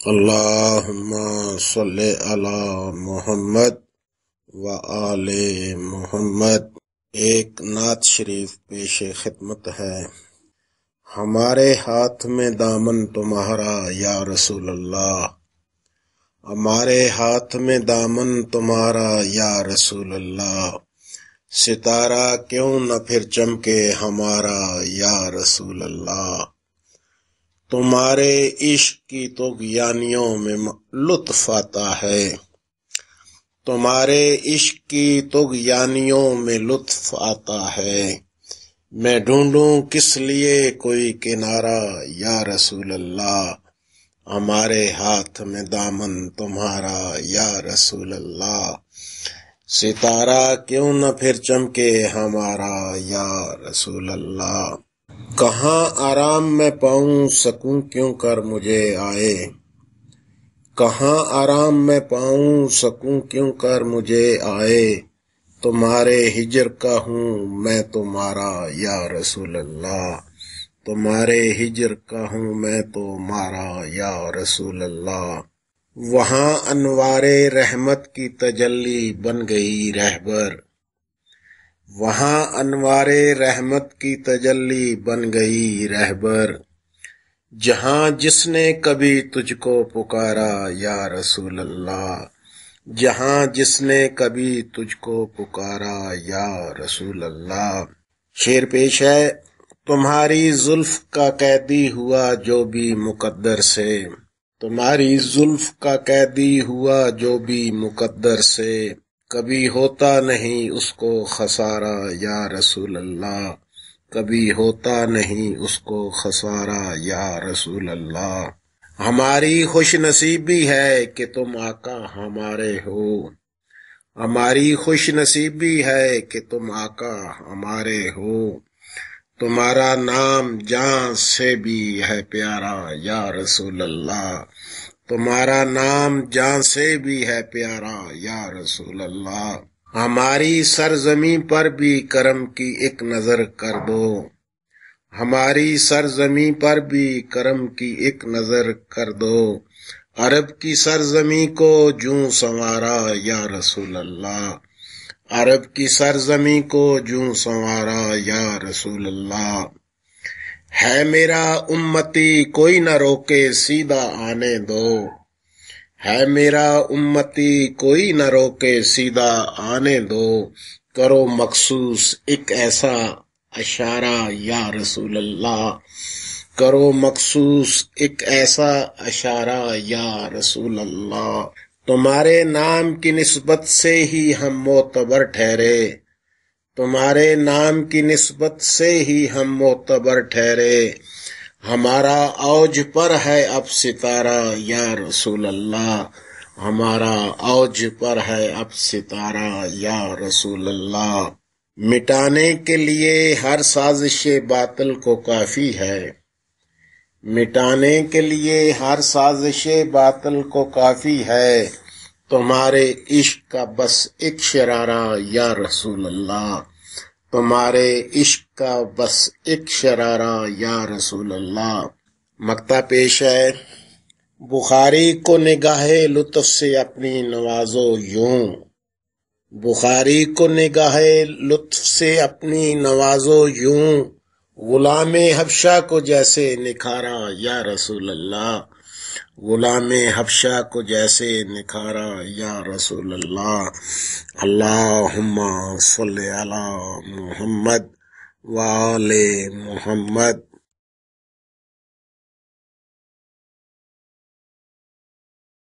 اللہم صلی علی محمد و آل محمد۔ ایک نعت شریف پیش خدمت ہے۔ ہمارے ہاتھ میں دامن تمہارا یا رسول اللہ، ہمارے ہاتھ میں دامن تمہارا یا رسول اللہ، ستارہ کیوں نہ پھر چمکے ہمارا یا رسول اللہ۔ تمہارے عشق کی طغیانیوں میں لطف آتا ہے، تمہارے عشق کی طغیانیوں میں لطف آتا ہے، میں ڈھونڈوں کس لیے کوئی کنارہ یا رسول اللہ، ہمارے ہاتھ میں دامن تمہارا یا رسول اللہ، ستارہ کیوں نہ پھر چمکے ہمارا یا رسول اللہ۔ کہاں آرام میں پاؤں سکوں کیوں کر مجھے آئے، کہاں آرام میں پاؤں سکوں کیوں کر مجھے آئے، تمہارے ہجر کا ہوں میں تمہارا یا رسول اللہ، تمہارے ہجر کا ہوں میں تمہارا یا رسول اللہ۔ وہاں انوار رحمت کی تجلی بن گئی رہبر، وہاں انوار رحمت کی تجلی بن گئی رہبر، جہاں جس نے کبھی تجھ کو پکارا یا رسول اللہ، جہاں جس نے کبھی تجھ کو پکارا یا رسول اللہ۔ شعر پیش ہے۔ تمہاری زلف کا قیدی ہوا جو بھی مقدر سے، تمہاری زلف کا قیدی ہوا جو بھی مقدر سے، کبھی ہوتا نہیں اس کو خسارہ یا رسول اللہ، کبھی ہوتا نہیں اس کو خسارہ یا رسول اللہ۔ ہماری خوش نصیبی ہے کہ تم آقا ہمارے ہو، ہماری خوش نصیبی ہے کہ تم آقا ہمارے ہو، تمہارا نام جان سے بھی ہے پیارا یا رسول اللہ، تمہارا نام جان سے بھی ہے پیارا یا رسول اللہ۔ ہماری سرزمین پر بھی کرم کی ایک نظر کر دو، ہماری سرزمین پر بھی کرم کی ایک نظر کر دو، عرب کی سرزمین کو جوں سنوارا یا رسول اللہ، عرب کی سرزمین کو جوں سنوارا یا رسول اللہ۔ ہے میرا امتی کوئی نہ روکے سیدھا آنے دو، ہے میرا امتی کوئی نہ روکے سیدھا آنے دو، کرو مخصوص ایک ایسا اشارہ یا رسول اللہ، کرو مخصوص ایک ایسا اشارہ یا رسول اللہ۔ تمہارے نام کی نسبت سے ہی ہم معتبر ٹھہرے، تمہارے نام کی نسبت سے ہی ہم معتبر ٹھہرے، ہمارا اوج پر ہے اب ستارہ یا رسول اللہ، ہمارا اوج پر ہے اب ستارہ یا رسول اللہ۔ مٹانے کے لیے ہر سازش باطل کو کافی ہے، مٹانے کے لیے ہر سازش باطل کو کافی ہے، تمہارے عشق کا بس ایک شرارہ یا رسول اللہ، تمہارے عشق کا بس ایک شرارہ یا رسول اللہ۔ مقطع پیش ہے۔ بخاری کو نگاہ لطف سے اپنی نوازو یوں، بخاری کو نگاہ لطف سے اپنی نوازو یوں، غلام حبشہ کو جیسے نکھارا یا رسول اللہ، غلام حبشہ کو جیسے نکھارا یا رسول اللہ۔ اللہم صلی علی محمد و آل محمد۔